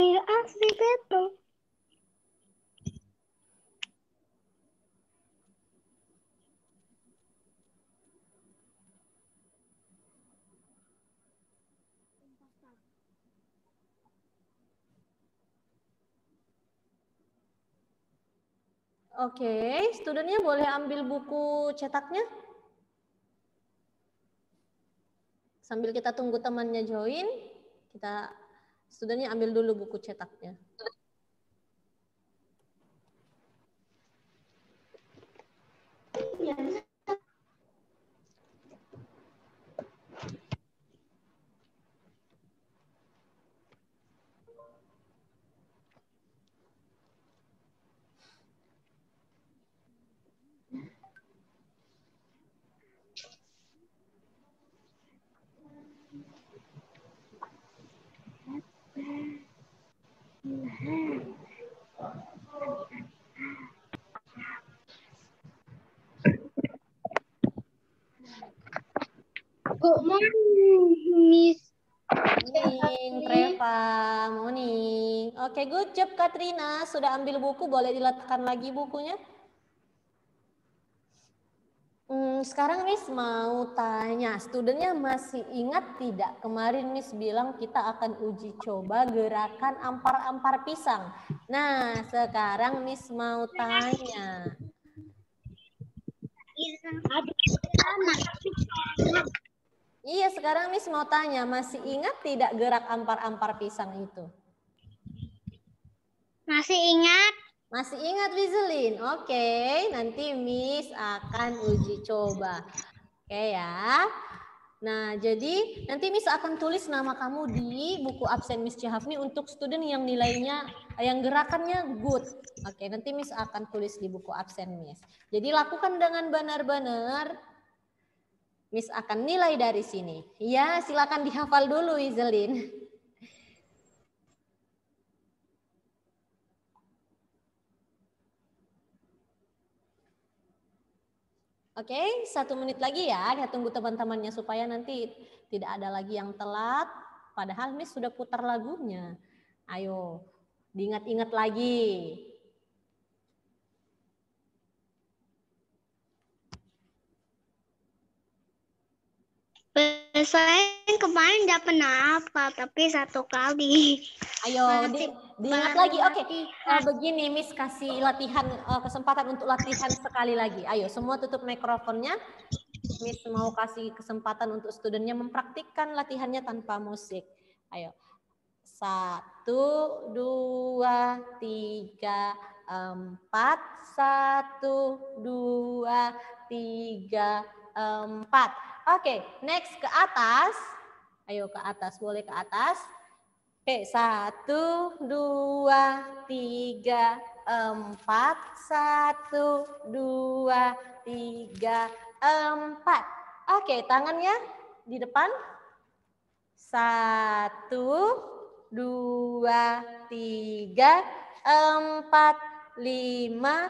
Asli betul. Oke, studennya boleh ambil buku cetaknya. Sambil kita tunggu temannya join, studennya ambil dulu buku cetaknya. Good morning, Miss. Morning, Reva. Morning. Oke, good job Katrina. Sudah ambil buku, boleh diletakkan lagi bukunya. Sekarang Miss mau tanya, studennya masih ingat tidak? Kemarin Miss bilang kita akan uji coba gerakan ampar-ampar pisang. Nah, sekarang Miss mau tanya. Iya, sekarang Miss mau tanya, masih ingat tidak gerak ampar-ampar pisang itu? Masih ingat? Masih ingat Wizelin? Oke, nanti Miss akan uji coba. Oke ya. Nah, jadi nanti Miss akan tulis nama kamu di buku absen Miss Cihafni untuk student yang nilainya, yang gerakannya good. Oke, nanti Miss akan tulis di buku absen Miss. Jadi lakukan dengan benar-benar. Miss akan nilai dari sini. Ya, silakan dihafal dulu Wizelin. Oke, 1 menit lagi ya. Kita tunggu teman-temannya supaya nanti tidak ada lagi yang telat. Padahal Miss sudah putar lagunya. Ayo, diingat-ingat lagi. Saya kemarin nggak pernah apa, tapi 1 kali. Ayo, diingat lagi. Oke, begini Miss kasih latihan, kesempatan untuk latihan sekali lagi. Ayo, semua tutup mikrofonnya. Miss mau kasih kesempatan untuk studennya mempraktikkan latihannya tanpa musik. Ayo. 1, 2, 3, 4. 1, 2, 3, 4. Oke, next ke atas. Ayo ke atas, boleh ke atas. Oke, 1, 2, 3, 4. 1, 2, 3, 4. Oke, tangannya di depan. 1, 2, 3, 4, 5,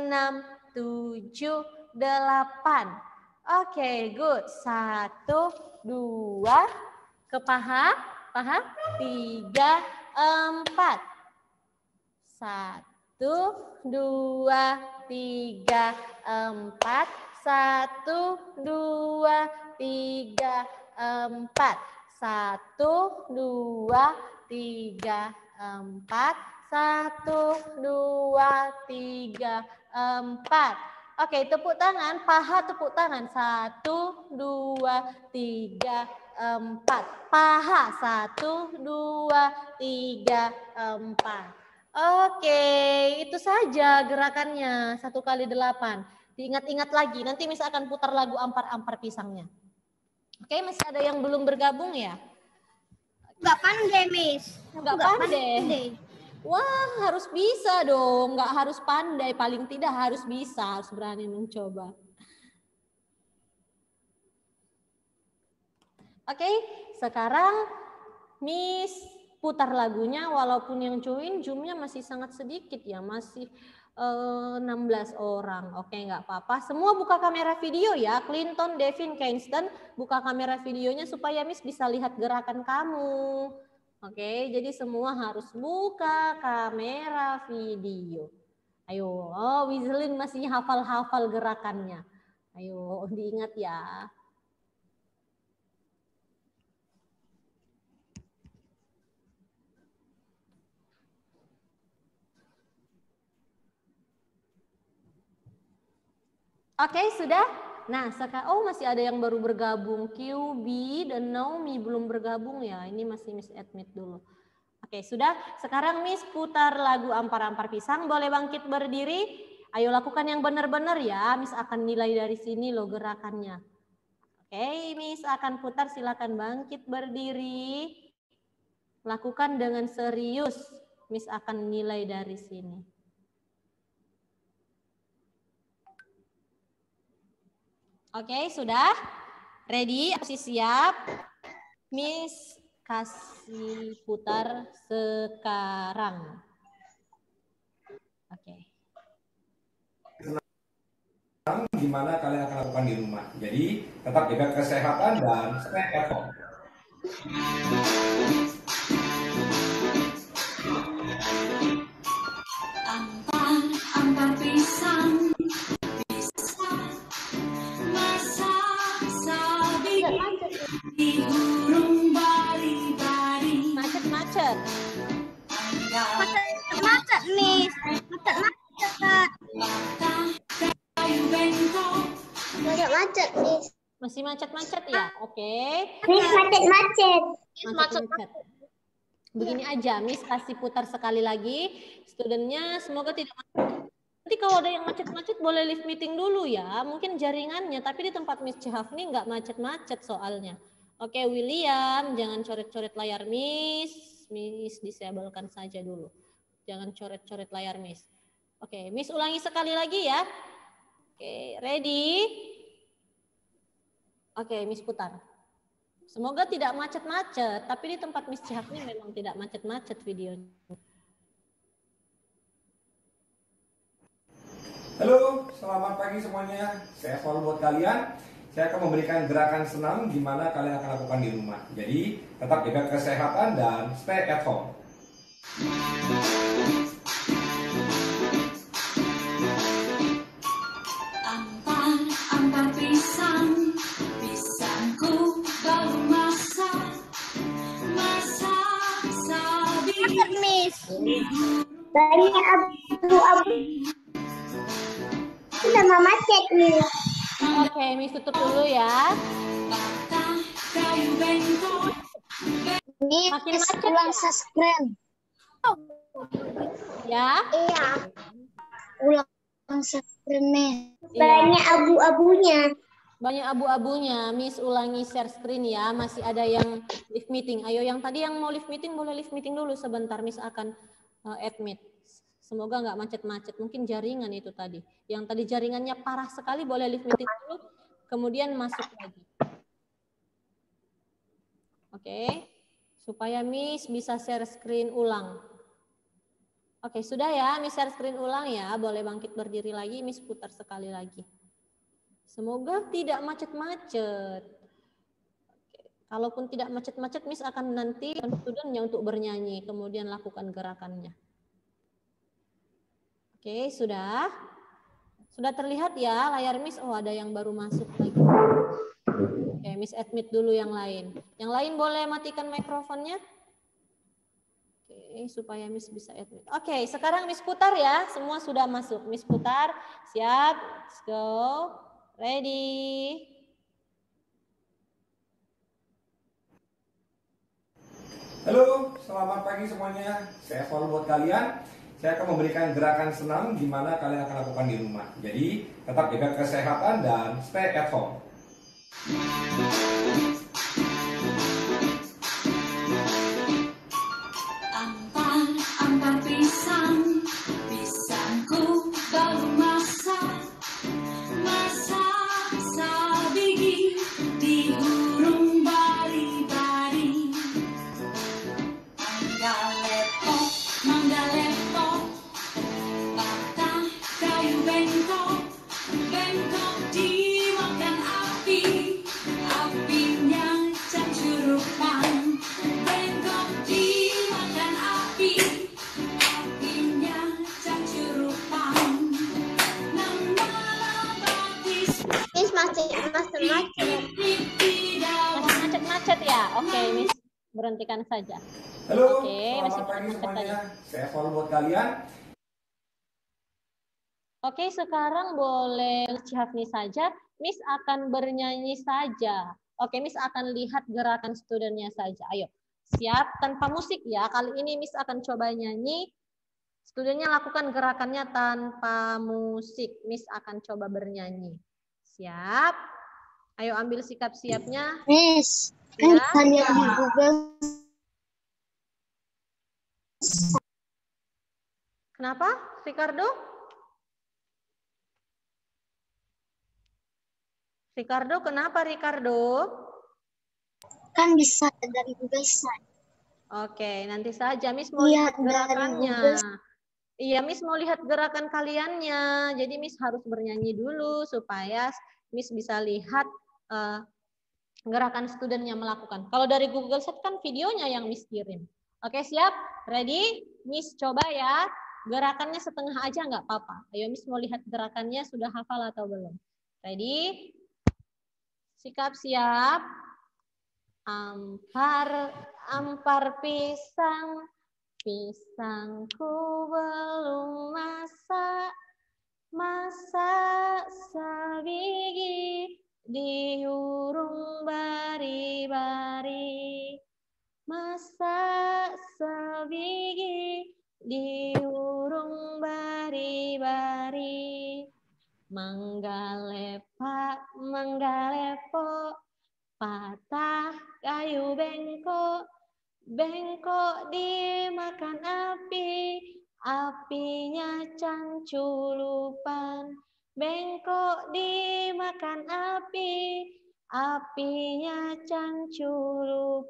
6, 7, 8. Oke, good. 1, 2, ke paha, 3, 4. 1, 2, 3, 4. 1, 2, 3, 4. 1, 2, 3, 4. 1, 2, 3, 4. Oke, tepuk tangan, paha tepuk tangan. 1, 2, 3, 4. Paha 1, 2, 3, 4. Oke, itu saja gerakannya. 1 kali 8. Diingat-ingat lagi, nanti Miss akan putar lagu ampar-ampar pisangnya. Oke, masih ada yang belum bergabung ya? Nggak pandai, Miss. Nggak pandai. Wah, harus bisa dong. Nggak harus pandai, paling tidak harus bisa, harus berani mencoba. Oke, sekarang Miss putar lagunya, walaupun yang join Zoom-nya masih sangat sedikit ya, masih 16 orang. Oke, nggak apa-apa. Semua buka kamera video ya. Clinton, Devin, Kingston, buka kamera videonya supaya Miss bisa lihat gerakan kamu. Oke, jadi semua harus buka kamera video. Ayo, oh Wizlin masih hafal-hafal gerakannya. Ayo, diingat ya. Oke, sudah? Nah, sekarang masih ada yang baru bergabung. QB dan Naomi belum bergabung ya. Ini masih Miss admit dulu. Oke, sudah. Sekarang Miss putar lagu Ampar-Ampar Pisang. Boleh bangkit berdiri. Ayo lakukan yang benar-benar ya. Miss akan nilai dari sini loh gerakannya. Oke, Miss akan putar. Silakan bangkit berdiri. Lakukan dengan serius. Miss akan nilai dari sini. Oke, sudah? Ready? Posisi siap? Miss kasih putar sekarang. Oke. Gimana kalian akan lakukan di rumah. Jadi, tetap jaga kesehatan dan stay at home. Ampar-ampar pisang. Di burung bari-bari. Macet-macet. Macet, Miss. Macet. Macet, Miss. Masih macet-macet ya? Oke. Miss, macet. Macet-macet. Begini aja, Miss kasih putar sekali lagi. Studentnya semoga tidak macet. Nanti kalau ada yang macet-macet boleh live meeting dulu ya. Mungkin jaringannya, tapi di tempat Miss Cihafni nggak macet-macet soalnya. Oke, William, jangan coret-coret layar Miss. Miss disablekan saja dulu. Jangan coret-coret layar Miss. Oke, Miss ulangi sekali lagi ya. Oke, ready? Oke, Miss putar. Semoga tidak macet-macet, tapi di tempat Miss Cihafni memang tidak macet-macet videonya. Halo, selamat pagi semuanya. Saya selalu buat kalian. Saya akan memberikan gerakan senam gimana kalian akan lakukan di rumah. Jadi, tetap jaga kesehatan dan stay at home. Ampar-ampar pisang. Pisangku baru masak. Masak sabi. Macet, Miss. Banyak abu-abu. Sudah mau macet, Miss. Oke, Miss tutup dulu ya. Kayu bengkok. Makin Miss, macet ulang ya? subscribe. Ya. Iya. Ulang subscribe, Miss. Iya. Banyak abu-abunya. Banyak abu-abunya. Miss ulangi share screen ya. Masih ada yang live meeting. Ayo yang tadi yang mau live meeting boleh live meeting dulu sebentar. Miss akan admit. Semoga nggak macet-macet. Mungkin jaringan itu tadi. Yang tadi jaringannya parah sekali boleh live meeting dulu. Kemudian masuk lagi. Oke. Supaya Miss bisa share screen ulang. Oke, sudah ya. Miss share screen ulang ya. Boleh bangkit berdiri lagi. Miss putar sekali lagi. Semoga tidak macet-macet. Kalaupun tidak macet-macet, Miss akan nanti studentnya untuk bernyanyi. Kemudian lakukan gerakannya. Oke, sudah. Sudah terlihat ya layar Miss. Oh, ada yang baru masuk lagi. Oke, Miss admit dulu yang lain. Yang lain boleh matikan mikrofonnya. Oke, supaya Miss bisa admit. Oke, sekarang Miss putar ya. Semua sudah masuk. Miss putar. Siap. Let's go. Ready. Halo, selamat pagi semuanya. Saya selalu buat kalian. Saya akan memberikan gerakan senam gimana kalian akan lakukan di rumah. Jadi, tetap jaga kesehatan dan stay at home. Ampar-ampar pisang. Pisangku baru masak. Masak sabigi. Di burung bari-bari. Mangga lepok. Patah kayu bengkok. Bengkok dimakan api. Apinya macet-macet. Masih macet-macet ya? Oke, Miss berhentikan saja. Halo, Oke, masih selamat pagi macet semuanya. aja. Saya Paul buat kalian. Oke, sekarang boleh Cihafni saja. Miss akan bernyanyi saja. Oke, Miss akan lihat gerakan studennya saja. Ayo, siap tanpa musik ya. Kali ini Miss akan coba nyanyi. Studennya lakukan gerakannya tanpa musik. Miss akan coba bernyanyi. Siap? Ayo ambil sikap siapnya. Miss, kan Ya. kita lihat di Google. Kenapa, Ricardo? Ricardo, kenapa Ricardo? Kan bisa dari Google Slide. Oke, nanti saja Miss mau Lihat lihat dari gerakannya. Google. Iya, Miss mau lihat gerakan kaliannya. Jadi Miss harus bernyanyi dulu supaya Miss bisa lihat gerakan studennya melakukan. Kalau dari Google Sheet kan videonya yang Miss kirim. Oke, siap? Ready? Miss coba ya. Gerakannya setengah aja nggak apa-apa. Ayo Miss mau lihat gerakannya sudah hafal atau belum. Ready? Sikap siap. Ampar pisang. Pisangku belum masak. Masak sebiji diurung bari-bari. Masak sebiji diurung bari-bari. Manggalepak, manggalepo, patah kayu bengkok. Bengkok dimakan api, apinya canculupan. Bengkok dimakan api, apinya canculupan.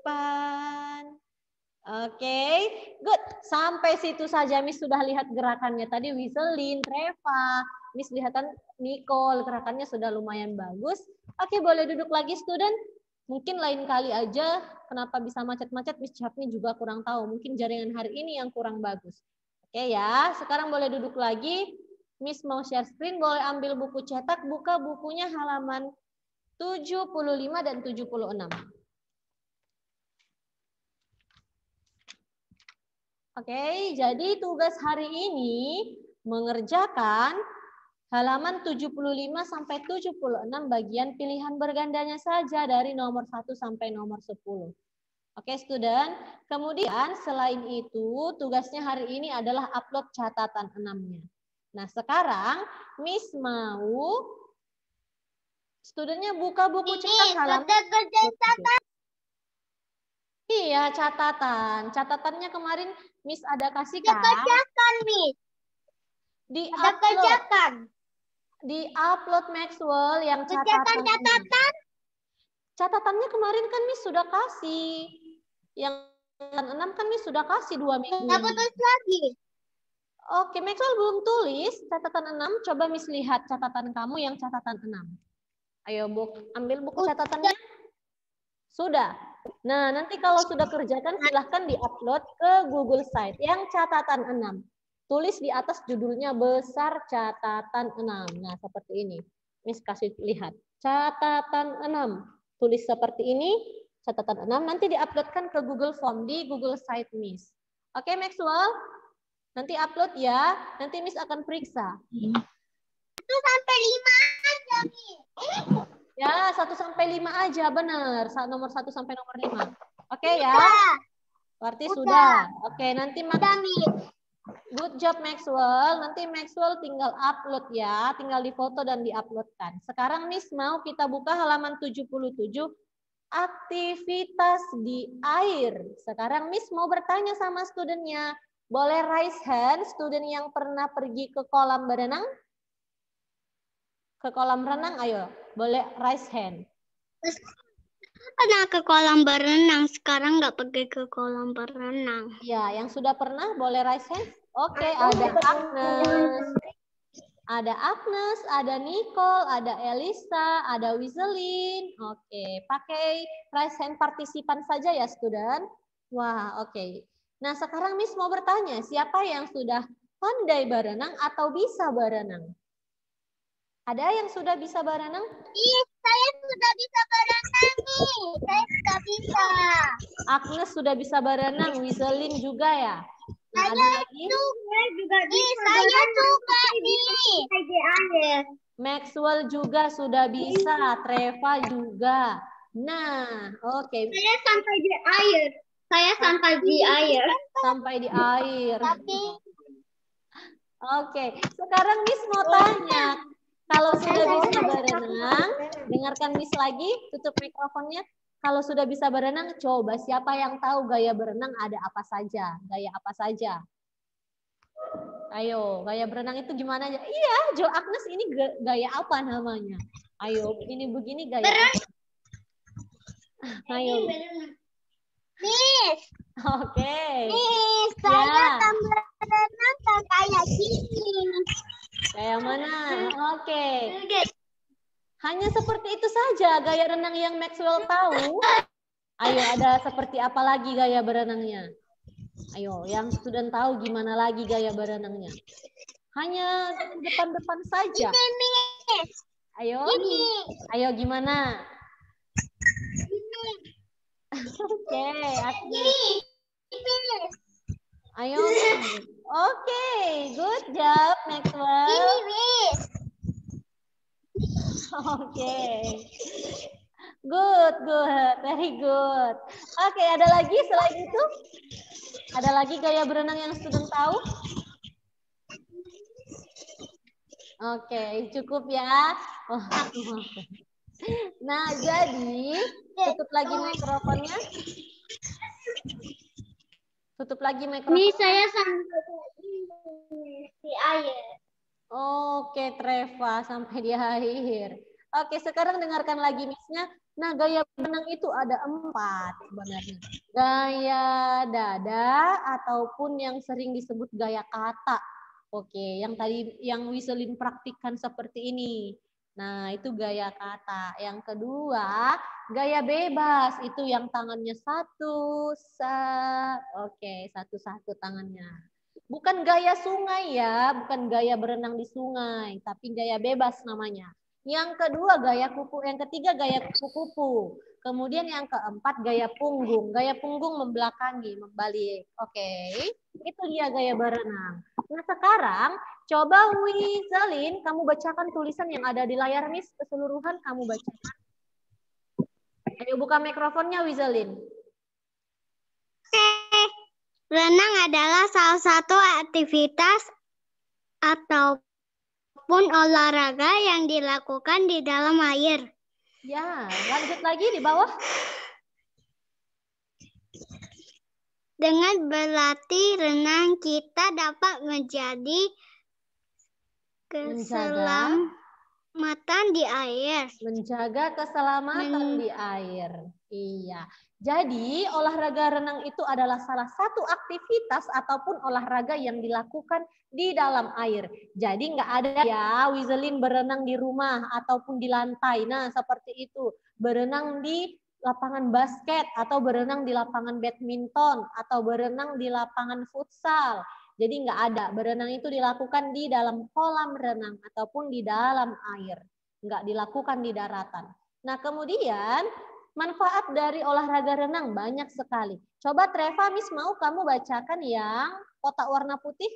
Oke, good. Sampai situ saja Miss sudah lihat gerakannya. Tadi Wiselin, Reva, Miss lihatan Nicole, gerakannya sudah lumayan bagus. Oke, boleh duduk lagi student. Mungkin lain kali aja kenapa bisa macet-macet Miss Chapni juga kurang tahu. Mungkin jaringan hari ini yang kurang bagus. Oke ya, sekarang boleh duduk lagi. Miss mau share screen, boleh ambil buku cetak, buka bukunya halaman 75 dan 76. Oke, jadi tugas hari ini mengerjakan halaman 75 sampai 76 bagian pilihan bergandanya saja dari nomor 1 sampai nomor 10. Oke, student. Kemudian selain itu, tugasnya hari ini adalah upload catatan 6-nya. Nah, sekarang Miss mau studentnya buka buku cetak halaman. Iya, catatan. Catatannya kemarin Miss ada kasih kan? Kerjakan, Miss. Di-upload. Di-upload Maxwell yang catatan. Catatannya kemarin kan Miss sudah kasih. Yang 6 kan Miss sudah kasih 2 minggu. Nggak tulis lagi. Oke, Maxwell belum tulis catatan 6. Coba Miss lihat catatan kamu yang catatan 6. Ayo, ambil buku catatannya. Sudah. Nah, nanti kalau sudah kerjakan silahkan di-upload ke Google Site yang catatan 6. Tulis di atas judulnya besar catatan 6. Nah, seperti ini. Miss kasih lihat. Catatan 6. Tulis seperti ini, catatan 6. Nanti di-uploadkan ke Google Form di Google Site Miss. Oke, Maxwell? Nanti upload ya. Nanti Miss akan periksa. 1 sampai 5 aja, Miss. Ya, 1 sampai 5 aja, benar. Nomor 1 sampai nomor 5. Oke ya? Berarti sudah. Oke, nanti good job Maxwell. Nanti Maxwell tinggal upload ya, tinggal difoto dan diuploadkan. Sekarang Miss mau kita buka halaman 77, aktivitas di air. Sekarang Miss mau bertanya sama studennya. Boleh raise hand student yang pernah pergi ke kolam berenang? Ke kolam renang, ayo. Boleh raise hand. Pernah ke kolam berenang, sekarang nggak pergi ke kolam berenang. Ya, yang sudah pernah boleh raise hand. Oke, ada Agnes. Ada Agnes, ada Nicole, ada Elisa, ada Wiselin. Oke, pakai raise hand partisipan saja ya, student. Wah, oke. Nah, sekarang Miss mau bertanya, siapa yang sudah pandai berenang atau bisa berenang? Ada yang sudah bisa berenang? Bisa. saya sudah bisa berenang nih. Saya sudah bisa. Agnes sudah bisa berenang, Wizelin juga ya. Nah, ada lagi juga saya juga nih. Maxwell juga sudah bisa, Treva juga. Nah, oke. Saya sampai di air. Saya sampai di air. Sampai di air. Tapi Oke, sekarang Miss mau tanya, kalau sudah bisa berenang, dengarkan Miss lagi, tutup mikrofonnya. Kalau sudah bisa berenang, coba siapa yang tahu gaya berenang ada apa saja? Gaya apa saja? Ayo, gaya berenang itu gimana aja? Iya, Jo Agnes ini gaya apa namanya? Ayo, ini begini gaya apa? Ayo. Miss, Oke. Miss, saya Ya. akan berenang kayak gini. Kayak mana? Oke. Hanya seperti itu saja gaya renang yang Maxwell tahu. Ayo, ada seperti apa lagi gaya berenangnya? Ayo, yang student tahu gimana lagi gaya berenangnya? Hanya depan-depan saja. Miss, Ayo, ini. ayo gimana? Oke, Agnes. Miss, Ayo. Oke, good job Maxwell. ini Miss. Oke. Good, very good. Oke, ada lagi selain itu? Ada lagi gaya berenang yang student tahu? Oke, cukup ya. Oh. Nah, jadi tutup lagi mikrofonnya. Tutup lagi mikrofonnya. Miss, saya sampai di air. Oke, Treva sampai di akhir. Oke, sekarang dengarkan lagi Miss-nya. Nah, gaya berenang itu ada 4 sebenarnya. Gaya dada ataupun yang sering disebut gaya kata. Oke, yang tadi yang Wiselin praktikkan seperti ini. Nah, itu gaya kata. Yang kedua, gaya bebas. Itu yang tangannya satu. Oke, satu-satu tangannya. Bukan gaya sungai ya, bukan gaya berenang di sungai, tapi gaya bebas namanya. Yang kedua gaya kuku, yang ketiga gaya kupu-kupu. Kemudian yang keempat gaya punggung. Gaya punggung membelakangi, membalik. Oke, itu dia gaya berenang. Nah sekarang coba Wizelin, kamu bacakan tulisan yang ada di layar Miss keseluruhan kamu bacakan. Ayo buka mikrofonnya Wizelin. Renang adalah salah satu aktivitas ataupun olahraga yang dilakukan di dalam air. Ya, lanjut lagi di bawah. Dengan berlatih renang, kita dapat menjadi keselamatan di air. Menjaga keselamatan di air. Iya. Jadi olahraga renang itu adalah salah satu aktivitas ataupun olahraga yang dilakukan di dalam air. Jadi nggak ada ya Wizelin berenang di rumah ataupun di lantai. Nah seperti itu. Berenang di lapangan basket atau berenang di lapangan badminton atau berenang di lapangan futsal. Jadi nggak ada. Berenang itu dilakukan di dalam kolam renang ataupun di dalam air. Nggak dilakukan di daratan. Nah kemudian manfaat dari olahraga renang banyak sekali. Coba Treva, Miss mau kamu bacakan yang kotak warna putih.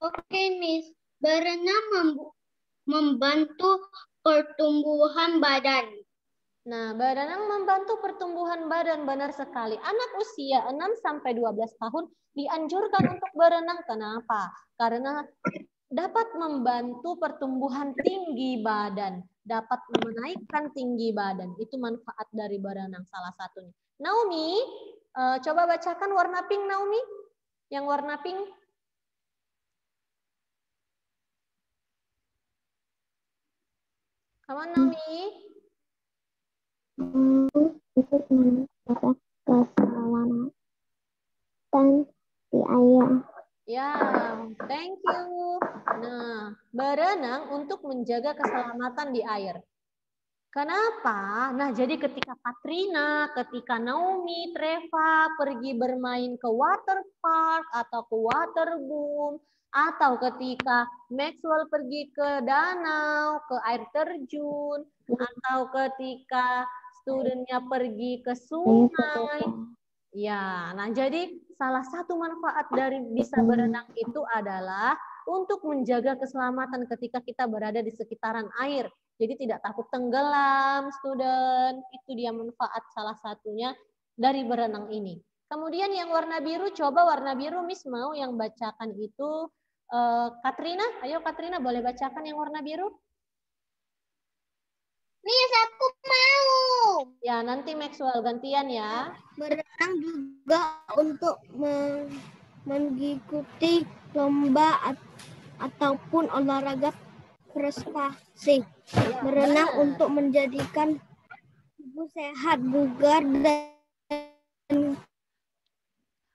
Oke, Miss. Berenang membantu pertumbuhan badan. Nah, berenang membantu pertumbuhan badan, benar sekali. Anak usia 6-12 tahun dianjurkan untuk berenang. Kenapa? Karena dapat membantu pertumbuhan tinggi badan. Dapat menaikkan tinggi badan. Itu manfaat dari berenang salah satunya. Naomi, coba bacakan warna pink Naomi. Yang warna pink. Come on Naomi. Itu menjaga keselamatan di air. Ya, thank you. Nah, berenang untuk menjaga keselamatan di air. Kenapa? Nah, jadi ketika Katrina, ketika Naomi, Treva pergi bermain ke water park atau ke water boom Atau ketika Maxwell pergi ke danau, ke air terjun, atau ketika studentnya pergi ke sungai. Ya, nah jadi salah satu manfaat dari bisa berenang itu adalah untuk menjaga keselamatan ketika kita berada di sekitaran air. Jadi tidak takut tenggelam, student. Itu dia manfaat salah satunya dari berenang ini. Kemudian yang warna biru, coba warna biru Miss mau yang bacakan itu Katrina. Ayo Katrina boleh bacakan yang warna biru? Miss, aku mau. Ya, nanti Maxwell gantian ya. Berenang juga untuk mengikuti lomba ataupun olahraga prestasi. Berenang benar. untuk menjadikan tubuh sehat, bugar, dan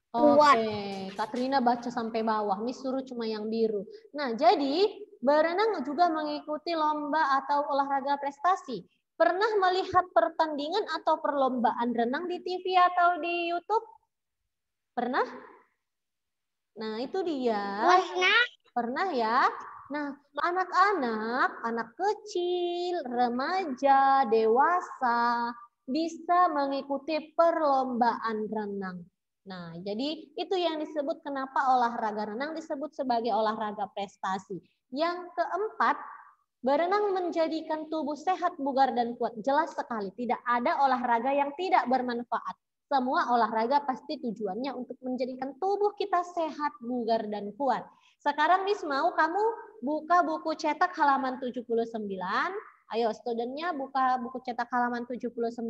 kuat. Oke, Katrina baca sampai bawah. Miss suruh cuma yang biru. Nah, jadi berenang juga mengikuti lomba atau olahraga prestasi. Pernah melihat pertandingan atau perlombaan renang di TV atau di YouTube? Pernah? Nah, itu dia. Pernah ya? Nah, anak-anak, anak kecil, remaja, dewasa bisa mengikuti perlombaan renang. Nah, jadi itu yang disebut kenapa olahraga renang disebut sebagai olahraga prestasi. Yang keempat, berenang menjadikan tubuh sehat, bugar, dan kuat. Jelas sekali, tidak ada olahraga yang tidak bermanfaat. Semua olahraga pasti tujuannya untuk menjadikan tubuh kita sehat, bugar, dan kuat. Sekarang Miss mau kamu buka buku cetak halaman 79. Ayo studentnya buka buku cetak halaman 79.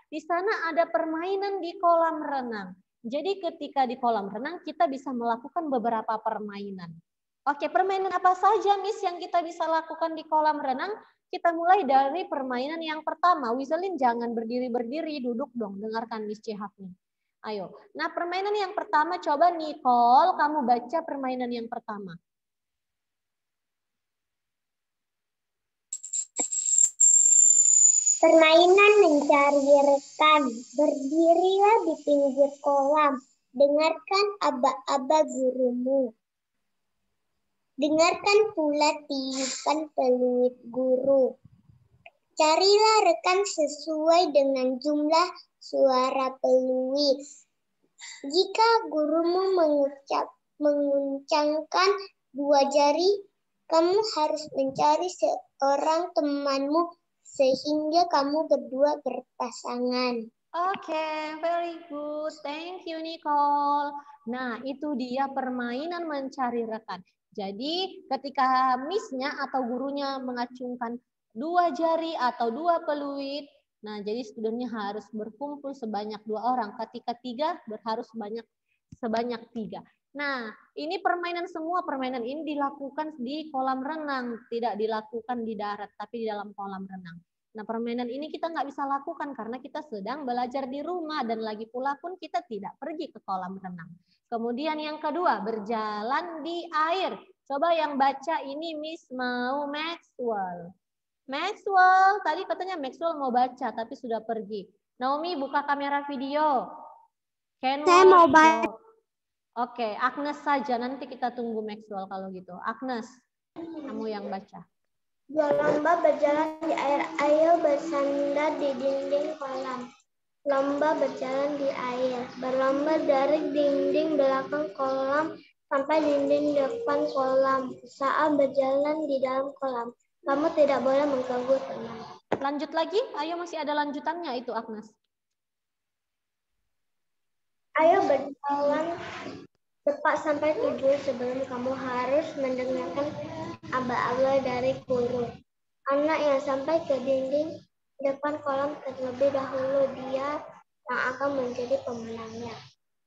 Di sana ada permainan di kolam renang. Jadi ketika di kolam renang kita bisa melakukan beberapa permainan. Oke, permainan apa saja Miss yang kita bisa lakukan di kolam renang? Kita mulai dari permainan yang pertama. Wizelin jangan berdiri-berdiri, duduk dong, dengarkan Miss Cihab nih. Ayo. Nah, permainan yang pertama coba Nicole, kamu baca permainan yang pertama. Permainan mencari rekan. Berdirilah di pinggir kolam. Dengarkan aba-aba gurumu. Dengarkan pula tiupan peluit guru. Carilah rekan sesuai dengan jumlah suara peluit. Jika gurumu menguncangkan 2 jari, kamu harus mencari seorang temanmu sehingga kamu berdua berpasangan. Oke, very good. Thank you, Nicole. Nah, itu dia permainan mencari rekan. Jadi, ketika miss-nya atau gurunya mengacungkan 2 jari atau 2 peluit, nah jadi studentnya harus berkumpul sebanyak 2 orang. Ketika 3 harus sebanyak 3. Nah, ini permainan semua permainan ini dilakukan di kolam renang, tidak dilakukan di darat, tapi di dalam kolam renang. Nah, permainan ini kita nggak bisa lakukan karena kita sedang belajar di rumah dan lagi pula pun kita tidak pergi ke kolam renang. Kemudian yang kedua, berjalan di air. Coba yang baca ini Miss mau Maxwell. Maxwell, tadi katanya Maxwell mau baca tapi sudah pergi. Naomi buka kamera video. Saya mau baca. Oke, Agnes saja. Nanti kita tunggu Maxwell kalau gitu. Agnes, kamu yang baca. Lomba berjalan di air. Ayo bersandar di dinding kolam. Lomba berjalan di air. Berlomba dari dinding belakang kolam sampai dinding depan kolam. Saat berjalan di dalam kolam, kamu tidak boleh mengganggu teman. Lanjut lagi. Ayo masih ada lanjutannya itu Agnes. Ayo berjalan cepat sampai tujuan sebelum kamu harus mendengarkan aba-aba dari guru. Anak yang sampai ke dinding depan kolam terlebih dahulu, dia yang akan menjadi pemenangnya.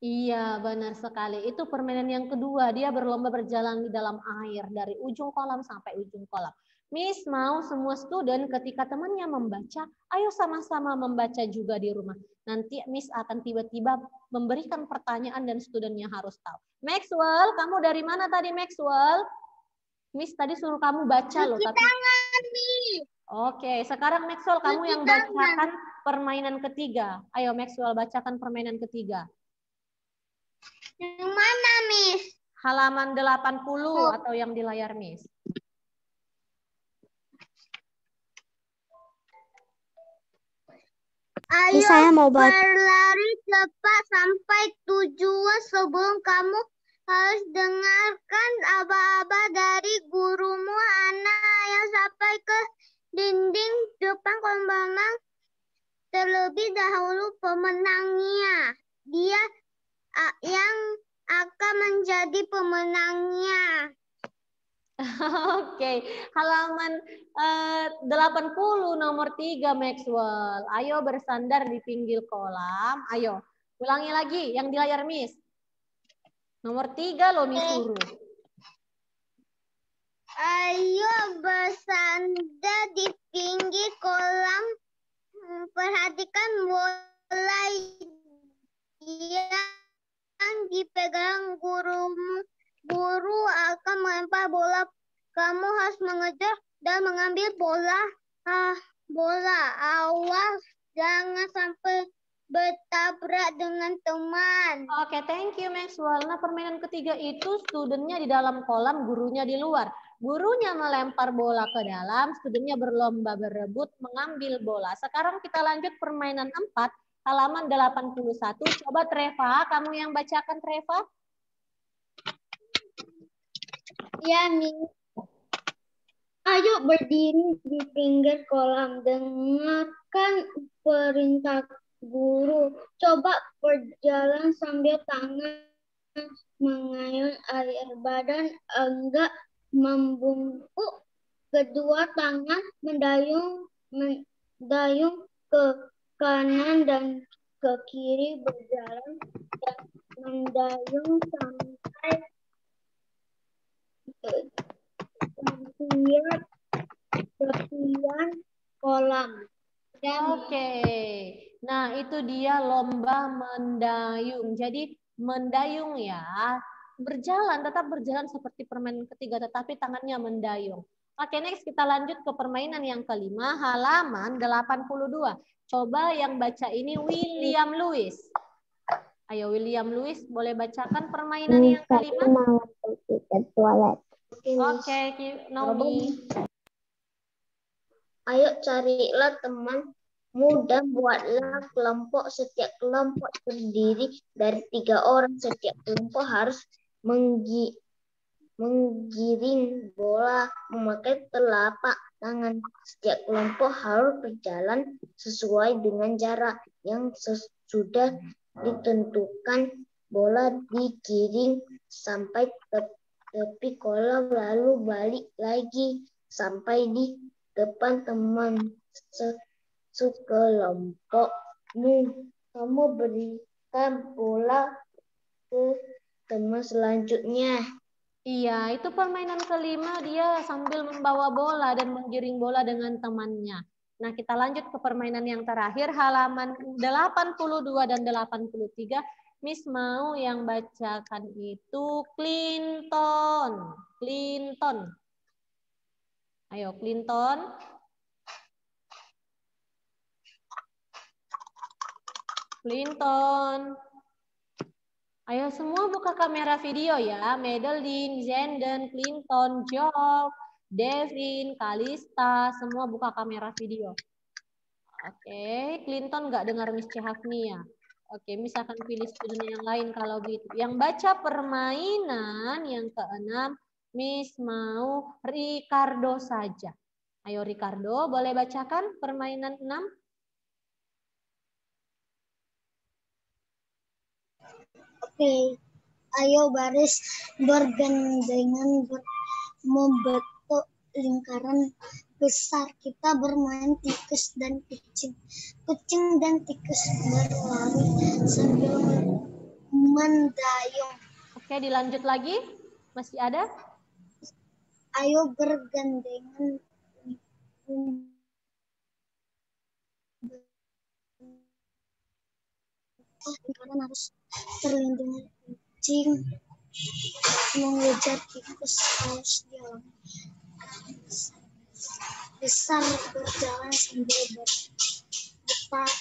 Iya, benar sekali. Itu permainan yang kedua. Dia berlomba berjalan di dalam air dari ujung kolam sampai ujung kolam. Miss mau semua student ketika temannya membaca, ayo sama-sama membaca juga di rumah. Nanti Miss akan tiba-tiba memberikan pertanyaan dan studentnya harus tahu. Maxwell, kamu dari mana tadi Maxwell? Miss tadi suruh kamu baca loh. Tapi... Oke, sekarang Maxwell kamu yang bacakan permainan ketiga. Ayo Maxwell bacakan permainan ketiga. Yang mana, Miss? Halaman 80 atau yang di layar Miss? Ayo saya mau berlari cepat sampai tujuan sebelum kamu harus dengarkan aba-aba dari gurumu. Anak yang sampai ke dinding depan kolam renang terlebih dahulu pemenangnya. Dia yang akan menjadi pemenangnya. Oke, halaman 80 nomor 3 Maxwell. Ayo bersandar di pinggir kolam. Ayo, ulangi lagi yang di layar Miss. Nomor 3 loh Miss suruh. Ayo bersandar di pinggir kolam. Perhatikan bola yang dipegang gurumu. Guru akan melempar bola. Kamu harus mengejar dan mengambil bola. Awas jangan sampai bertabrak dengan teman. Oke, thank you Maxwell. Nah, permainan ketiga itu studentnya di dalam kolam, gurunya di luar. Gurunya melempar bola ke dalam, studentnya berlomba berebut mengambil bola. Sekarang kita lanjut permainan 4, halaman 81. Coba Treva, kamu yang bacakan Treva. Ya, Miss. Ayo berdiri di pinggir kolam. Dengarkan perintah guru. Coba berjalan sambil tangan mengayun air. Badan enggak membungkuk. Kedua tangan mendayung ke kanan dan ke kiri. Berjalan dan mendayung sampai tepian kolam. Oke. Nah, itu dia lomba mendayung. Jadi mendayung ya, berjalan, tetap berjalan seperti permainan ketiga, tetapi tangannya mendayung. Oke, next kita lanjut ke permainan yang kelima, halaman 82. Coba yang baca ini William Lewis. Ayo William Lewis, boleh bacakan permainan yang kelima? Mau pergi ke toilet. Oke, Naomi. Ayo carilah temanmu dan buatlah kelompok. Setiap kelompok terdiri dari 3 orang. Setiap kelompok harus menggiring bola memakai telapak tangan. Setiap kelompok harus berjalan sesuai dengan jarak yang sudah ditentukan. Bola digiring sampai tepi kolam lalu balik lagi sampai di depan teman sekelompokmu. Kamu berikan bola ke teman selanjutnya. Iya, itu permainan kelima, dia sambil membawa bola dan menggiring bola dengan temannya. Nah, kita lanjut ke permainan yang terakhir, halaman 82 dan 83. Miss mau yang bacakan itu Clinton. Clinton. Ayo, Clinton. Clinton. Ayo semua buka kamera video ya. Madeline, Zenden, Clinton, Job, Devin, Kalista, semua buka kamera video. Oke, Clinton nggak dengar Miss Cehafni ya. Oke, Miss akan pilih student yang lain kalau gitu. Yang baca permainan yang keenam, Miss mau Ricardo saja. Ayo Ricardo, boleh bacakan permainan 6? Oke, ayo baris bergandengan membentuk lingkaran besar. Kita bermain tikus dan kucing. Kucing dan tikus berlari sambil mendayung. Oke, dilanjut lagi. Masih ada? Ayo bergandengan lingkaran harus terlindungi. Kucing mengejar tikus harus jalan besar berjalan sambil berputar.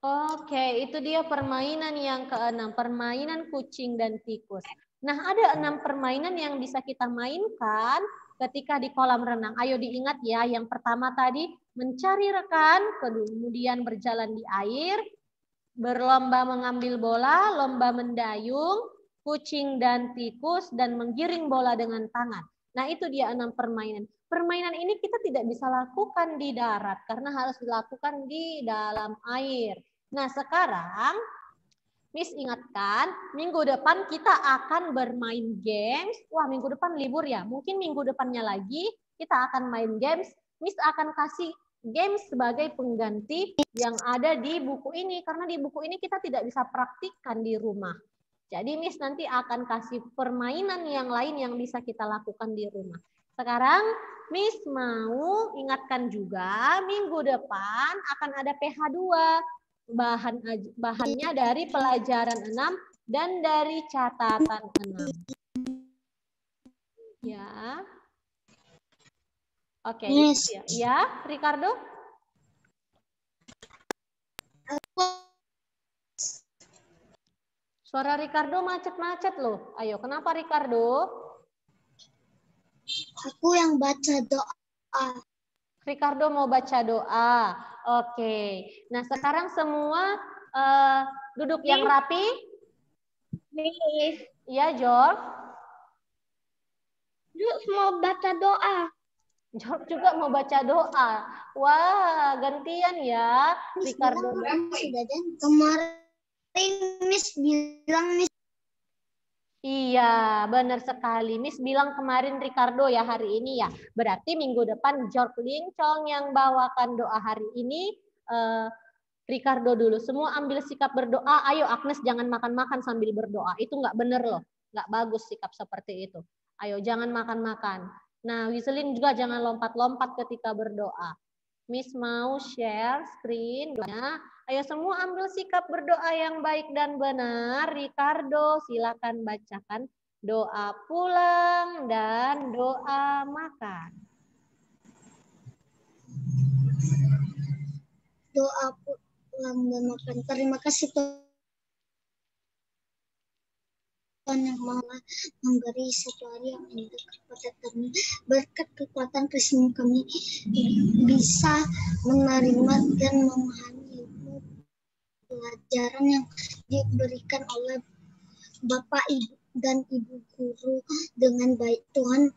Oke, itu dia permainan yang ke-6, permainan kucing dan tikus. Nah, ada 6 permainan yang bisa kita mainkan ketika di kolam renang. Ayo diingat ya, yang pertama tadi mencari rekan, kemudian berjalan di air, berlomba mengambil bola, lomba mendayung, kucing dan tikus, dan menggiring bola dengan tangan. Nah, itu dia 6 permainan. Permainan ini kita tidak bisa lakukan di darat karena harus dilakukan di dalam air. Nah, sekarang Miss ingatkan, minggu depan kita akan bermain games. Wah, minggu depan libur ya. Mungkin minggu depannya lagi kita akan main games. Miss akan kasih games sebagai pengganti yang ada di buku ini. Karena di buku ini kita tidak bisa praktikkan di rumah. Jadi Miss nanti akan kasih permainan yang lain yang bisa kita lakukan di rumah. Sekarang Miss mau ingatkan juga minggu depan akan ada PH2. Bahannya dari pelajaran 6 dan dari catatan 6. Ya. Oke, Miss. Ya, Ricardo? Suara Ricardo macet-macet loh. Ayo, kenapa Ricardo? Aku yang baca doa. Ricardo mau baca doa. Oke. Nah, sekarang semua duduk yang rapi. Miss. Iya, George. Yuk mau baca doa. George juga mau baca doa. Wah, gantian ya. Ricardo. Kemarin Miss bilang Miss. Iya, benar sekali. Miss bilang kemarin Ricardo ya hari ini ya. Berarti minggu depan George Lincong yang bawakan doa hari ini. Ricardo dulu. Semua ambil sikap berdoa. Ayo Agnes jangan makan-makan sambil berdoa. Itu nggak bener loh. Nggak bagus sikap seperti itu. Ayo jangan makan-makan. Nah, Wiselin juga jangan lompat-lompat ketika berdoa. Miss mau share screen. Ayo semua ambil sikap berdoa yang baik dan benar. Ricardo, silakan bacakan doa pulang dan doa makan. Doa pulang dan makan. Terima kasih Tuhan yang Maha memberi satu hari yang indah kepada kami. Berkat kekuatan Kristus kami bisa menerima dan memahami pelajaran yang diberikan oleh Bapak Ibu dan Ibu Guru dengan baik. Tuhan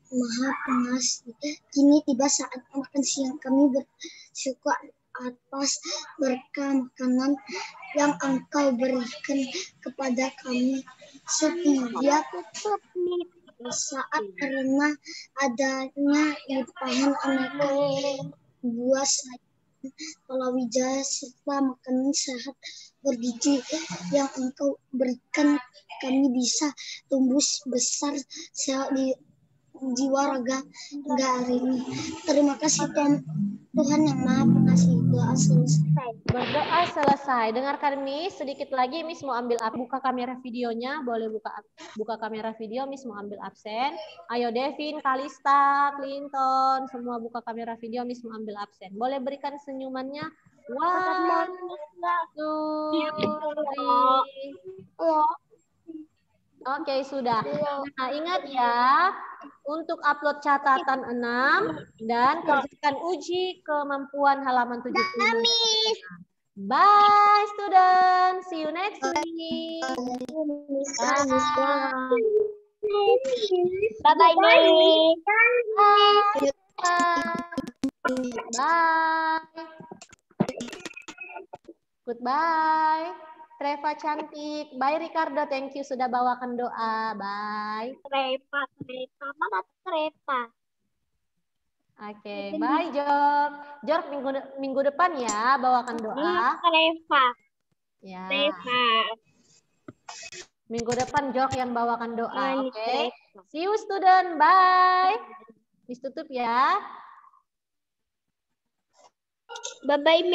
Maha Pengasih. Kini tiba saat makan siang. Kami bersyukur atas berkah makanan yang Engkau berikan kepada kami setiap saat karena adanya limpahan aneka buah sayur, palawija serta makanan sehat bergizi yang Engkau berikan, kami bisa tumbuh besar sehat di jiwa raga hingga hari ini. Terima kasih Tuhan yang Maha Pengasih. Doa selesai. Berdoa selesai. Dengarkan Miss, sedikit lagi Miss mau ambil buka kamera videonya, boleh buka kamera video, Miss mau ambil absen. Ayo Devin, Kalista, Clinton, semua buka kamera video, Miss mau ambil absen. Boleh berikan senyumannya. 1, 2, 3. Oke, sudah. Nah, ingat ya, untuk upload catatan 6 dan kerjakan uji kemampuan halaman 70. Bye, student. See you next week. Bye-bye. Bye. Goodbye. Treva cantik. Bye Ricardo, thank you sudah bawakan doa. Bye. Treva. Mana Treva? Oke, bye George. George minggu depan ya bawakan doa. Treva. Ya. Treva. Minggu depan George yang bawakan doa. Oke. See you student. Bye. Miss tutup ya. Bye-bye.